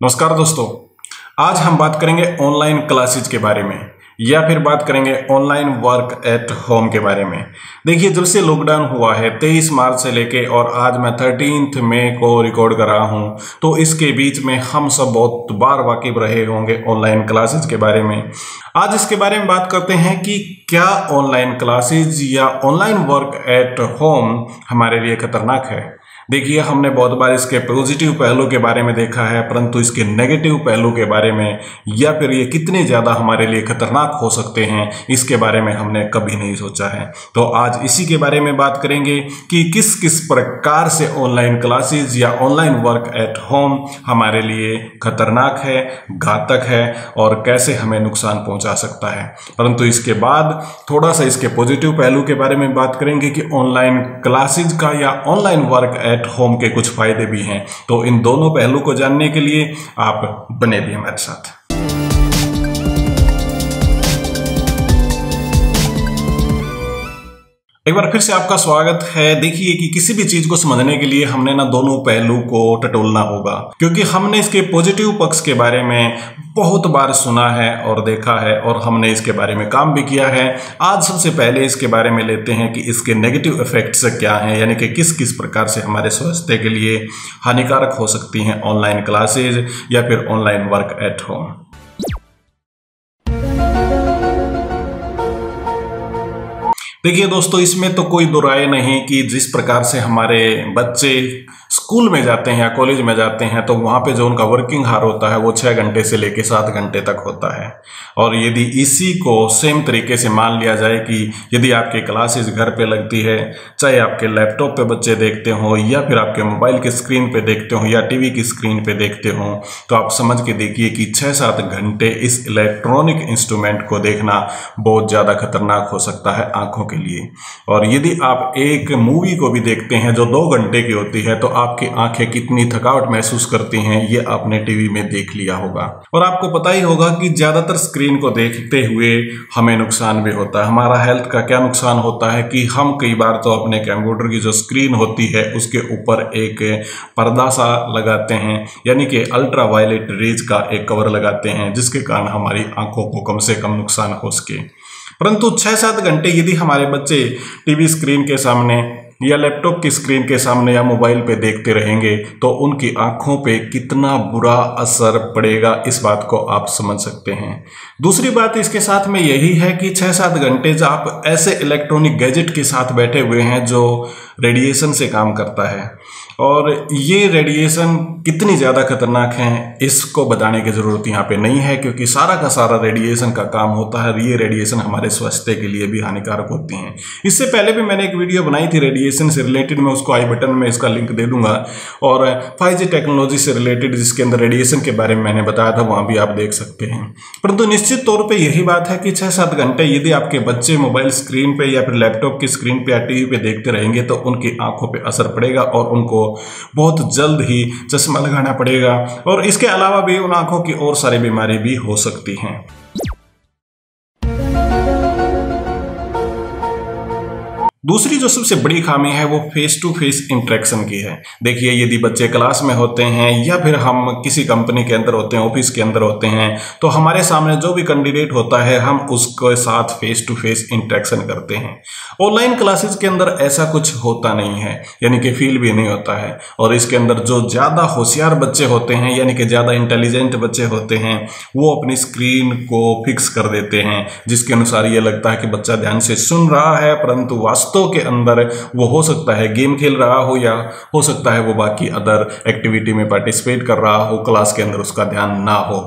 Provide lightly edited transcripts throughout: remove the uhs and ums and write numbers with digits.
नमस्कार दोस्तों, आज हम बात करेंगे ऑनलाइन क्लासेज के बारे में या फिर बात करेंगे ऑनलाइन वर्क एट होम के बारे में। देखिए, जब से लॉकडाउन हुआ है 23 मार्च से लेके और आज मैं 13 मई को रिकॉर्ड कर रहा हूं, तो इसके बीच में हम सब बहुत बार वाकिफ रहे होंगे ऑनलाइन क्लासेज के बारे में। आज इसके बारे में बात करते हैं कि क्या ऑनलाइन क्लासेज या ऑनलाइन वर्क एट होम हमारे लिए खतरनाक है। देखिए, हमने बहुत बार इसके पॉजिटिव पहलू के बारे में देखा है, परंतु इसके नेगेटिव पहलू के बारे में या फिर ये कितने ज़्यादा हमारे लिए खतरनाक हो सकते हैं, इसके बारे में हमने कभी नहीं सोचा है। तो आज इसी के बारे में बात करेंगे कि किस किस प्रकार से ऑनलाइन क्लासेस या ऑनलाइन वर्क एट होम हमारे लिए खतरनाक है, घातक है और कैसे हमें नुकसान पहुंचा सकता है। परंतु इसके बाद थोड़ा सा इसके पॉजिटिव पहलू के बारे में बात करेंगे कि ऑनलाइन क्लासेज का या ऑनलाइन वर्क एट होम के कुछ फायदे भी हैं। तो इन दोनों पहलू को जानने के लिए आप बने भी हमारे साथ। एक बार फिर से आपका स्वागत है। देखिए कि किसी भी चीज को समझने के लिए हमने ना दोनों पहलू को टटोलना होगा, क्योंकि हमने इसके पॉजिटिव पक्ष के बारे में बहुत बार सुना है और देखा है और हमने इसके बारे में काम भी किया है। आज सबसे पहले इसके बारे में लेते हैं कि इसके नेगेटिव इफेक्ट्स क्या हैं, यानी कि किस किस प्रकार से हमारे स्वास्थ्य के लिए हानिकारक हो सकती हैं ऑनलाइन क्लासेज या फिर ऑनलाइन वर्क एट होम। देखिए दोस्तों, इसमें तो कोई दो राय नहीं कि जिस प्रकार से हमारे बच्चे स्कूल में जाते हैं या कॉलेज में जाते हैं, तो वहाँ पे जो उनका वर्किंग हार होता है वो 6 घंटे से लेकर 7 घंटे तक होता है। और यदि इसी को सेम तरीके से मान लिया जाए कि यदि आपके क्लासेस घर पे लगती है, चाहे आपके लैपटॉप पे बच्चे देखते हो या फिर आपके मोबाइल के स्क्रीन पे देखते हो या टीवी की स्क्रीन पे देखते हो, तो आप समझ के देखिए कि 6-7 घंटे इस इलेक्ट्रॉनिक इंस्ट्रूमेंट को देखना बहुत ज़्यादा खतरनाक हो सकता है आंखों के लिए। और यदि आप एक मूवी को भी देखते हैं जो 2 घंटे की होती है, तो आपकी आंखें कितनी थकावट महसूस करती हैं ये आपने टीवी में देख लिया होगा। और आपको पता ही होगा कि ज्यादातर स्क्रीन को देखते हुए हमें नुकसान भी होता है। हमारा हेल्थ का क्या नुकसान होता है कि हम कई बार तो अपने कंप्यूटर की जो स्क्रीन होती है उसके ऊपर एक पर्दा सा लगाते हैं, यानी कि अल्ट्रा वायलेट रेज का एक कवर लगाते हैं, जिसके कारण हमारी आंखों को कम से कम नुकसान हो सके। परंतु 6-7 घंटे यदि हमारे बच्चे टीवी स्क्रीन के सामने या लैपटॉप की स्क्रीन के सामने या मोबाइल पे देखते रहेंगे, तो उनकी आंखों पे कितना बुरा असर पड़ेगा, इस बात को आप समझ सकते हैं। दूसरी बात इसके साथ में यही है कि 6-7 घंटे जब आप ऐसे इलेक्ट्रॉनिक गैजेट के साथ बैठे हुए हैं जो रेडिएशन से काम करता है, और ये रेडिएशन कितनी ज़्यादा खतरनाक है इसको बताने की ज़रूरत यहाँ पे नहीं है, क्योंकि सारा का सारा रेडिएशन का काम होता है। ये रेडिएशन हमारे स्वास्थ्य के लिए भी हानिकारक होती हैं। इससे पहले भी मैंने एक वीडियो बनाई थी रेडिएशन से रिलेटेड, मैं उसको आई बटन में इसका लिंक दे दूंगा, और 5G टेक्नोलॉजी से रिलेटेड जिसके अंदर रेडिएशन के बारे में मैंने बताया था, वहाँ भी आप देख सकते हैं। परंतु निश्चित तौर पर यही बात है कि 6-7 घंटे यदि आपके बच्चे मोबाइल स्क्रीन पर या फिर लैपटॉप की स्क्रीन पर या टीवी पर देखते रहेंगे, तो उनकी आंखों पर असर पड़ेगा और उनको बहुत जल्द ही चश्मा लगाना पड़ेगा। और इसके अलावा भी उन आंखों की और सारी बीमारी भी हो सकती हैं। दूसरी जो सबसे बड़ी खामी है वो फेस टू फेस इंटरेक्शन की है। देखिए, यदि बच्चे क्लास में होते हैं या फिर हम किसी कंपनी के अंदर होते हैं, ऑफिस के अंदर होते हैं, तो हमारे सामने जो भी कैंडिडेट होता है हम उसके साथ फेस टू फेस इंटरेक्शन करते हैं। ऑनलाइन क्लासेस के अंदर ऐसा कुछ होता नहीं है, यानी कि फील भी नहीं होता है। और इसके अंदर जो ज़्यादा होशियार बच्चे होते हैं, यानी कि ज़्यादा इंटेलिजेंट बच्चे होते हैं, वो अपनी स्क्रीन को फिक्स कर देते हैं, जिसके अनुसार ये लगता है कि बच्चा ध्यान से सुन रहा है, परंतु वास्तव के अंदर वो हो सकता है गेम खेल रहा हो या हो सकता है वो बाकी अदर एक्टिविटी में पार्टिसिपेट कर रहा हो, क्लास के अंदर उसका ध्यान ना हो।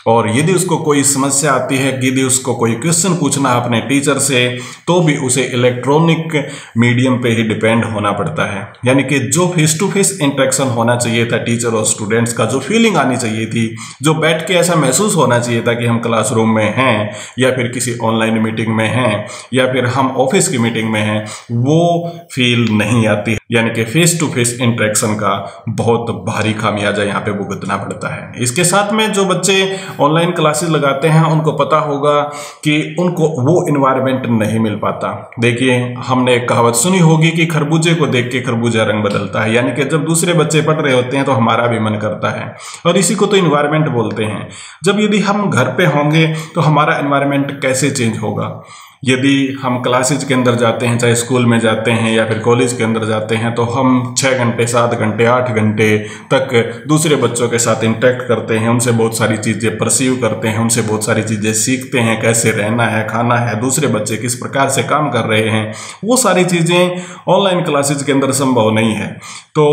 और यदि उसको कोई समस्या आती है, यदि उसको कोई क्वेश्चन पूछना है अपने टीचर से, तो भी उसे इलेक्ट्रॉनिक मीडियम पे ही डिपेंड होना पड़ता है। यानी कि जो फेस टू फेस इंटरेक्शन होना चाहिए था टीचर और स्टूडेंट्स का, जो फीलिंग आनी चाहिए थी, जो बैठ के ऐसा महसूस होना चाहिए था कि हम क्लासरूम में हैं या फिर किसी ऑनलाइन मीटिंग में हैं या फिर हम ऑफिस की मीटिंग में हैं, वो फील नहीं आती, यानी कि फेस टू फेस इंटरेक्शन का बहुत भारी खामियाजा यहाँ पे भुगतना पड़ता है। इसके साथ में जो बच्चे ऑनलाइन क्लासेस लगाते हैं उनको पता होगा कि उनको वो इन्वायरमेंट नहीं मिल पाता। देखिए, हमने एक कहावत सुनी होगी कि खरबूजे को देख के खरबूजा रंग बदलता है, यानी कि जब दूसरे बच्चे पढ़ रहे होते हैं तो हमारा भी मन करता है, और इसी को तो इन्वायरमेंट बोलते हैं। जब यदि हम घर पे होंगे तो हमारा इन्वायरमेंट कैसे चेंज होगा? यदि हम क्लासेज के अंदर जाते हैं, चाहे स्कूल में जाते हैं या फिर कॉलेज के अंदर जाते हैं, तो हम 6 घंटे 7 घंटे 8 घंटे तक दूसरे बच्चों के साथ इंटरेक्ट करते हैं, उनसे बहुत सारी चीज़ें परसीव करते हैं, उनसे बहुत सारी चीज़ें सीखते हैं, कैसे रहना है, खाना है, दूसरे बच्चे किस प्रकार से काम कर रहे हैं, वो सारी चीज़ें ऑनलाइन क्लासेज के अंदर संभव नहीं है। तो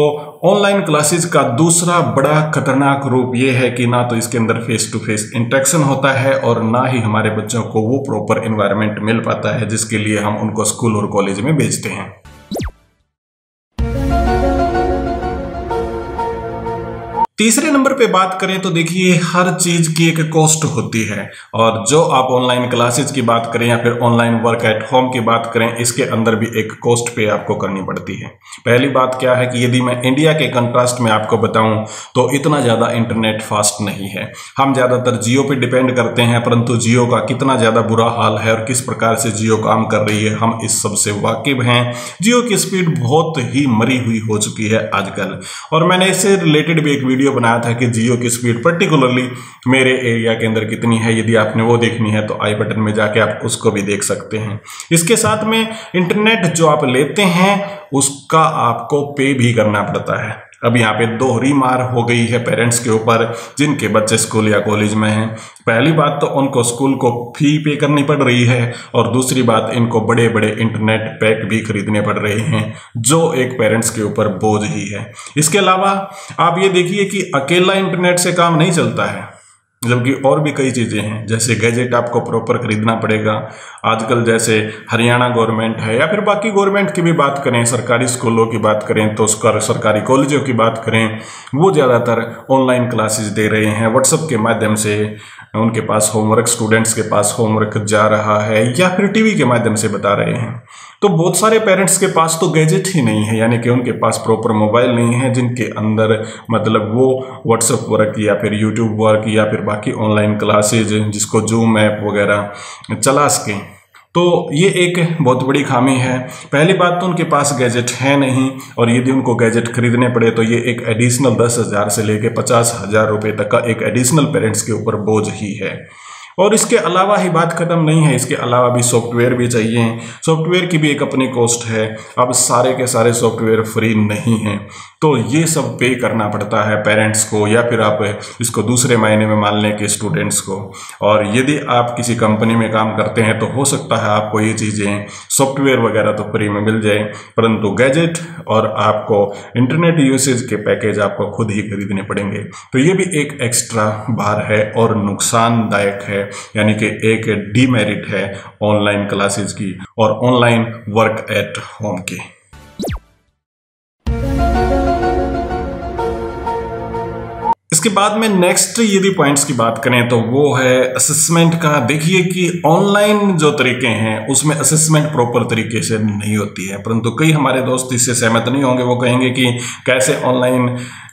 ऑनलाइन क्लासेज का दूसरा बड़ा खतरनाक रूप ये है कि ना तो इसके अंदर फेस टू फेस इंटरेक्शन होता है और ना ही हमारे बच्चों को वो प्रॉपर एनवायरनमेंट मिल पाता है जिसके लिए हम उनको स्कूल और कॉलेज में भेजते हैं। तीसरे नंबर पे बात करें तो देखिए, हर चीज की एक कॉस्ट होती है, और जो आप ऑनलाइन क्लासेज की बात करें या फिर ऑनलाइन वर्क एट होम की बात करें, इसके अंदर भी एक कॉस्ट पे आपको करनी पड़ती है। पहली बात क्या है कि यदि मैं इंडिया के कंट्रास्ट में आपको बताऊं तो इतना ज्यादा इंटरनेट फास्ट नहीं है। हम ज्यादातर जियो पे डिपेंड करते हैं, परंतु जियो का कितना ज्यादा बुरा हाल है और किस प्रकार से जियो काम कर रही है हम इस सब से वाकिफ हैं। जियो की स्पीड बहुत ही मरी हुई हो चुकी है आजकल, और मैंने इससे रिलेटेड भी एक वीडियो बनाया था कि जियो की स्पीड पर्टिकुलरली मेरे एरिया के अंदर कितनी है। यदि आपने वो देखनी है तो आई बटन में जाके आप उसको भी देख सकते हैं। इसके साथ में इंटरनेट जो आप लेते हैं उसका आपको पे भी करना पड़ता है। अब यहाँ पे दोहरी मार हो गई है पेरेंट्स के ऊपर जिनके बच्चे स्कूल या कॉलेज में हैं। पहली बात तो उनको स्कूल को फी पे करनी पड़ रही है, और दूसरी बात इनको बड़े बड़े इंटरनेट पैक भी खरीदने पड़ रहे हैं, जो एक पेरेंट्स के ऊपर बोझ ही है। इसके अलावा आप ये देखिए कि अकेला इंटरनेट से काम नहीं चलता है, जबकि और भी कई चीज़ें हैं, जैसे गैजेट आपको प्रॉपर खरीदना पड़ेगा। आजकल जैसे हरियाणा गवर्नमेंट है या फिर बाकी गवर्नमेंट की भी बात करें, सरकारी स्कूलों की बात करें तो सरकारी कॉलेजों की बात करें, वो ज़्यादातर ऑनलाइन क्लासेस दे रहे हैं। व्हाट्सएप के माध्यम से उनके पास होमवर्क, स्टूडेंट्स के पास होमवर्क जा रहा है, या फिर टीवी के माध्यम से बता रहे हैं। तो बहुत सारे पेरेंट्स के पास तो गैजेट ही नहीं है, यानी कि उनके पास प्रॉपर मोबाइल नहीं है जिनके अंदर मतलब वो व्हाट्सएप वर्क या फिर यूट्यूब वर्क या फिर बाकी ऑनलाइन क्लासेज जिसको जूम ऐप वगैरह चला सकें। तो ये एक बहुत बड़ी खामी है। पहली बात तो उनके पास गैजेट है नहीं, और यदि उनको गैजेट खरीदने पड़े तो ये एक एडिशनल 10,000 से लेके 50,000 रुपये तक का एक एडिशनल पेरेंट्स के ऊपर बोझ ही है। और इसके अलावा ही बात खत्म नहीं है, इसके अलावा भी सॉफ्टवेयर भी चाहिए। सॉफ्टवेयर की भी एक अपनी कॉस्ट है। अब सारे के सारे सॉफ्टवेयर फ्री नहीं हैं, तो ये सब पे करना पड़ता है पेरेंट्स को, या फिर आप इसको दूसरे मायने में मान लें कि स्टूडेंट्स को। और यदि आप किसी कंपनी में काम करते हैं तो हो सकता है आपको ये चीज़ें सॉफ्टवेयर वगैरह तो फ्री में मिल जाए, परंतु गैजेट और आपको इंटरनेट यूसेज के पैकेज आपको खुद ही खरीदने पड़ेंगे। तो ये भी एक एक्स्ट्रा भार है और नुकसानदायक है, यानी कि एक डीमेरिट है ऑनलाइन क्लासेस की और ऑनलाइन वर्क एट होम की। इसके बाद में नेक्स्ट यदि पॉइंट्स की बात करें तो वो है असेसमेंट का। देखिए कि ऑनलाइन जो तरीके हैं उसमें असेसमेंट प्रॉपर तरीके से नहीं होती है, परंतु कई हमारे दोस्त इससे सहमत नहीं होंगे। वो कहेंगे कि कैसे ऑनलाइन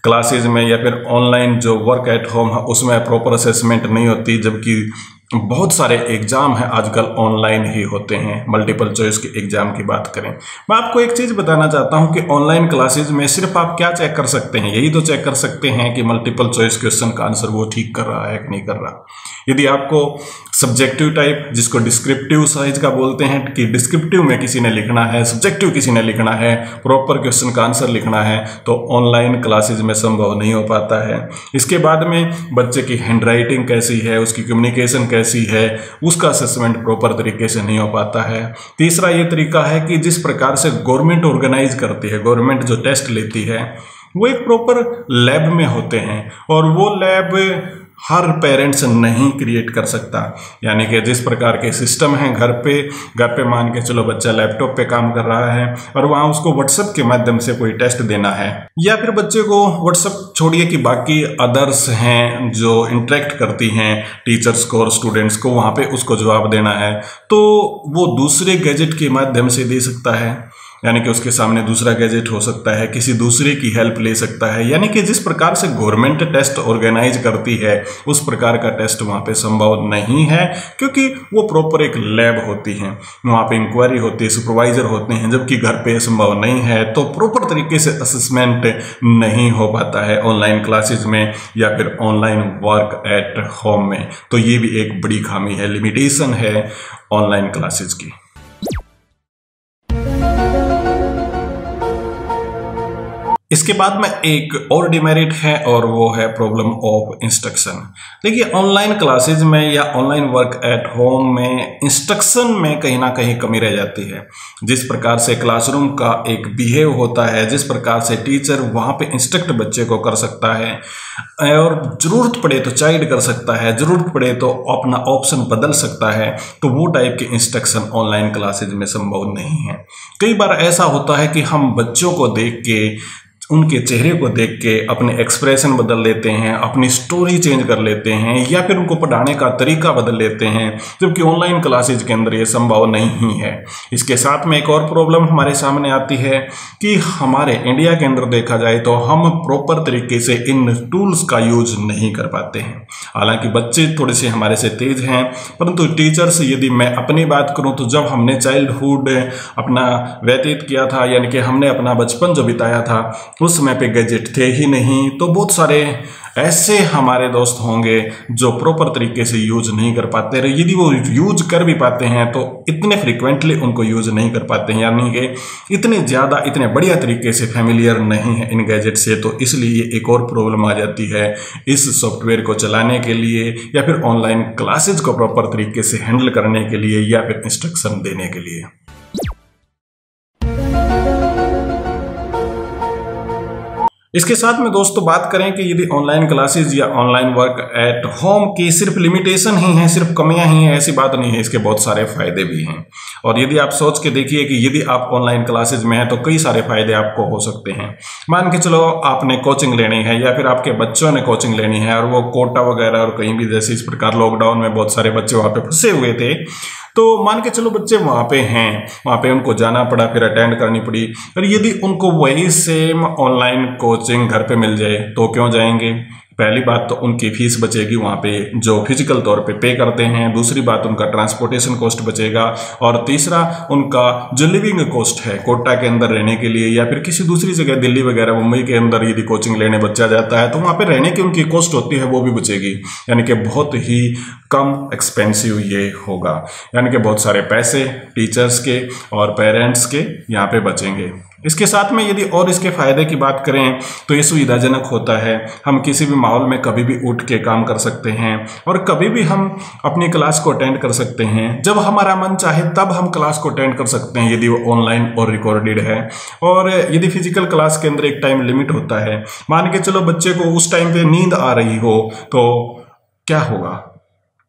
क्लासेज में या फिर ऑनलाइन जो वर्क एट होम है उसमें प्रॉपर असेसमेंट नहीं होती, जबकि बहुत सारे एग्जाम हैं आजकल ऑनलाइन ही होते हैं। मल्टीपल चॉइस के एग्जाम की बात करें, मैं आपको एक चीज़ बताना चाहता हूं कि ऑनलाइन क्लासेज में सिर्फ आप क्या चेक कर सकते हैं, यही तो चेक कर सकते हैं कि मल्टीपल चॉइस क्वेश्चन का आंसर वो ठीक कर रहा है कि नहीं कर रहा। यदि आपको सब्जेक्टिव टाइप, जिसको डिस्क्रिप्टिव साइज का बोलते हैं, कि डिस्क्रिप्टिव में किसी ने लिखना है, सब्जेक्टिव किसी ने लिखना है, प्रॉपर क्वेश्चन का आंसर लिखना है, तो ऑनलाइन क्लासेज में संभव नहीं हो पाता है। इसके बाद में बच्चे की हैंडराइटिंग कैसी है, उसकी कम्युनिकेशन कैसी है, उसका असेसमेंट प्रॉपर तरीके से नहीं हो पाता है। तीसरा ये तरीका है कि जिस प्रकार से गवर्नमेंट ऑर्गेनाइज करती है, गवर्नमेंट जो टेस्ट लेती है वो एक प्रॉपर लैब में होते हैं, और वो लैब हर पेरेंट्स नहीं क्रिएट कर सकता। यानी कि जिस प्रकार के सिस्टम हैं घर पे मान के चलो बच्चा लैपटॉप पे काम कर रहा है और वहाँ उसको व्हाट्सएप के माध्यम से कोई टेस्ट देना है, या फिर बच्चे को व्हाट्सएप छोड़िए कि बाकी अदर्स हैं जो इंटरेक्ट करती हैं टीचर्स को और स्टूडेंट्स को, वहाँ पे उसको जवाब देना है, तो वो दूसरे गैजेट के माध्यम से दे सकता है। यानी कि उसके सामने दूसरा गैजेट हो सकता है, किसी दूसरे की हेल्प ले सकता है। यानी कि जिस प्रकार से गवर्नमेंट टेस्ट ऑर्गेनाइज करती है उस प्रकार का टेस्ट वहाँ पे संभव नहीं है, क्योंकि वो प्रॉपर एक लैब होती है, वहाँ पे इंक्वायरी होती है, सुपरवाइजर होते हैं, जबकि घर पे संभव नहीं है। तो प्रॉपर तरीके से असेसमेंट नहीं हो पाता है ऑनलाइन क्लासेज में या फिर ऑनलाइन वर्क एट होम में। तो ये भी एक बड़ी खामी है, लिमिटेशन है ऑनलाइन क्लासेज की। इसके बाद में एक और डिमेरिट है और वो है प्रॉब्लम ऑफ इंस्ट्रक्शन। देखिए ऑनलाइन क्लासेज में या ऑनलाइन वर्क एट होम में इंस्ट्रक्शन में कहीं ना कहीं कमी रह जाती है। जिस प्रकार से क्लासरूम का एक बिहेव होता है, जिस प्रकार से टीचर वहाँ पे इंस्ट्रक्ट बच्चे को कर सकता है और ज़रूरत पड़े तो चाइल्ड कर सकता है, ज़रूरत पड़े तो अपना ऑप्शन बदल सकता है, तो वो टाइप के इंस्ट्रक्शन ऑनलाइन क्लासेज में संभव नहीं है। कई बार ऐसा होता है कि हम बच्चों को देख के, उनके चेहरे को देख के अपने एक्सप्रेशन बदल लेते हैं, अपनी स्टोरी चेंज कर लेते हैं, या फिर उनको पढ़ाने का तरीका बदल लेते हैं, जबकि ऑनलाइन क्लासेज के अंदर ये संभव नहीं है। इसके साथ में एक और प्रॉब्लम हमारे सामने आती है कि हमारे इंडिया के अंदर देखा जाए तो हम प्रॉपर तरीके से इन टूल्स का यूज नहीं कर पाते हैं। हालांकि बच्चे थोड़े से हमारे से तेज हैं, परंतु टीचर्स, यदि मैं अपनी बात करूं तो जब हमने चाइल्डहुड अपना व्यतीत किया था, यानी कि हमने अपना बचपन जो बिताया था, उस समय पे गैजेट थे ही नहीं। तो बहुत सारे ऐसे हमारे दोस्त होंगे जो प्रॉपर तरीके से यूज नहीं कर पाते, यदि वो यूज कर भी पाते हैं तो इतने फ्रिक्वेंटली उनको यूज नहीं कर पाते हैं, यानी कि इतने ज़्यादा, इतने बढ़िया तरीके से फैमिलियर नहीं है इन गैजेट से। तो इसलिए एक और प्रॉब्लम आ जाती है इस सॉफ्टवेयर को चलाने के लिए, या फिर ऑनलाइन क्लासेज को प्रॉपर तरीके से हैंडल करने के लिए, या फिर इंस्ट्रक्शन देने के लिए। इसके साथ में दोस्तों बात करें कि यदि ऑनलाइन क्लासेज या ऑनलाइन वर्क एट होम की सिर्फ लिमिटेशन ही है, सिर्फ कमियां ही हैं, ऐसी बात नहीं है, इसके बहुत सारे फायदे भी हैं। और यदि आप सोच के देखिए कि यदि आप ऑनलाइन क्लासेज में हैं तो कई सारे फायदे आपको हो सकते हैं। मान के चलो आपने कोचिंग लेनी है या फिर आपके बच्चों ने कोचिंग लेनी है और वो कोटा वगैरह और कहीं भी, जैसे इस प्रकार लॉकडाउन में बहुत सारे बच्चे वहाँ पे फंसे हुए थे, तो मान के चलो बच्चे वहाँ पे हैं, वहाँ पे उनको जाना पड़ा, फिर अटेंड करनी पड़ी, और यदि उनको वही सेम ऑनलाइन कोचिंग घर पे मिल जाए तो क्यों जाएंगे? पहली बात तो उनकी फीस बचेगी वहाँ पे जो फिजिकल तौर पे पे करते हैं, दूसरी बात उनका ट्रांसपोर्टेशन कॉस्ट बचेगा, और तीसरा उनका जो लिविंग कॉस्ट है कोटा के अंदर रहने के लिए, या फिर किसी दूसरी जगह दिल्ली वगैरह मुंबई के अंदर यदि कोचिंग लेने बच्चा जाता है तो वहाँ पे रहने की उनकी कॉस्ट होती है वो भी बचेगी। यानी कि बहुत ही कम एक्सपेंसिव ये होगा, यानी कि बहुत सारे पैसे टीचर्स के और पेरेंट्स के यहाँ पे बचेंगे। इसके साथ में यदि और इसके फायदे की बात करें तो ये सुविधाजनक होता है। हम किसी भी माहौल में कभी भी उठ के काम कर सकते हैं और कभी भी हम अपनी क्लास को अटेंड कर सकते हैं। जब हमारा मन चाहे तब हम क्लास को अटेंड कर सकते हैं यदि वो ऑनलाइन और रिकॉर्डेड है। और यदि फिजिकल क्लास के अंदर एक टाइम लिमिट होता है, मान के चलो बच्चे को उस टाइम पे नींद आ रही हो तो क्या होगा,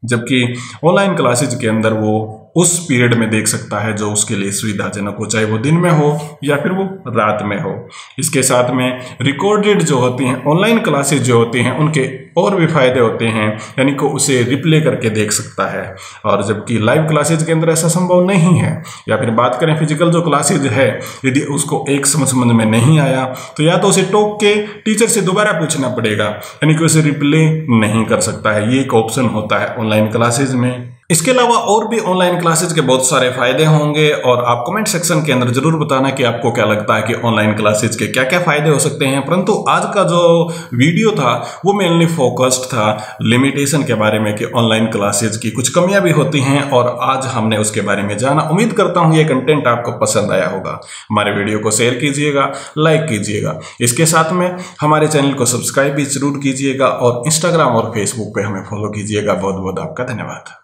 जबकि ऑनलाइन क्लासेज के अंदर वो उस पीरियड में देख सकता है जो उसके लिए सुविधाजनक हो, चाहे वो दिन में हो या फिर वो रात में हो। इसके साथ में रिकॉर्डेड जो होती हैं ऑनलाइन क्लासेज जो होती हैं उनके और भी फायदे होते हैं, यानी कि उसे रिप्ले करके देख सकता है, और जबकि लाइव क्लासेज के अंदर ऐसा संभव नहीं है। या फिर बात करें फिजिकल जो क्लासेज है, यदि उसको एक समझ में नहीं आया तो या तो उसे टोक के टीचर से दोबारा पूछना पड़ेगा, यानी कि उसे रिप्ले नहीं कर सकता है। ये एक ऑप्शन होता है ऑनलाइन क्लासेज में। इसके अलावा और भी ऑनलाइन क्लासेज के बहुत सारे फायदे होंगे, और आप कमेंट सेक्शन के अंदर जरूर बताना कि आपको क्या लगता है कि ऑनलाइन क्लासेज के क्या क्या फायदे हो सकते हैं। परंतु आज का जो वीडियो था वो मेनली फोकस्ड था लिमिटेशन के बारे में कि ऑनलाइन क्लासेज की कुछ कमियां भी होती हैं, और आज हमने उसके बारे में जाना। उम्मीद करता हूं ये कंटेंट आपको पसंद आया होगा। हमारे वीडियो को शेयर कीजिएगा, लाइक कीजिएगा, इसके साथ में हमारे चैनल को सब्सक्राइब भी जरूर कीजिएगा, और इंस्टाग्राम और फेसबुक पे हमें फॉलो कीजिएगा। बहुत बहुत आपका धन्यवाद।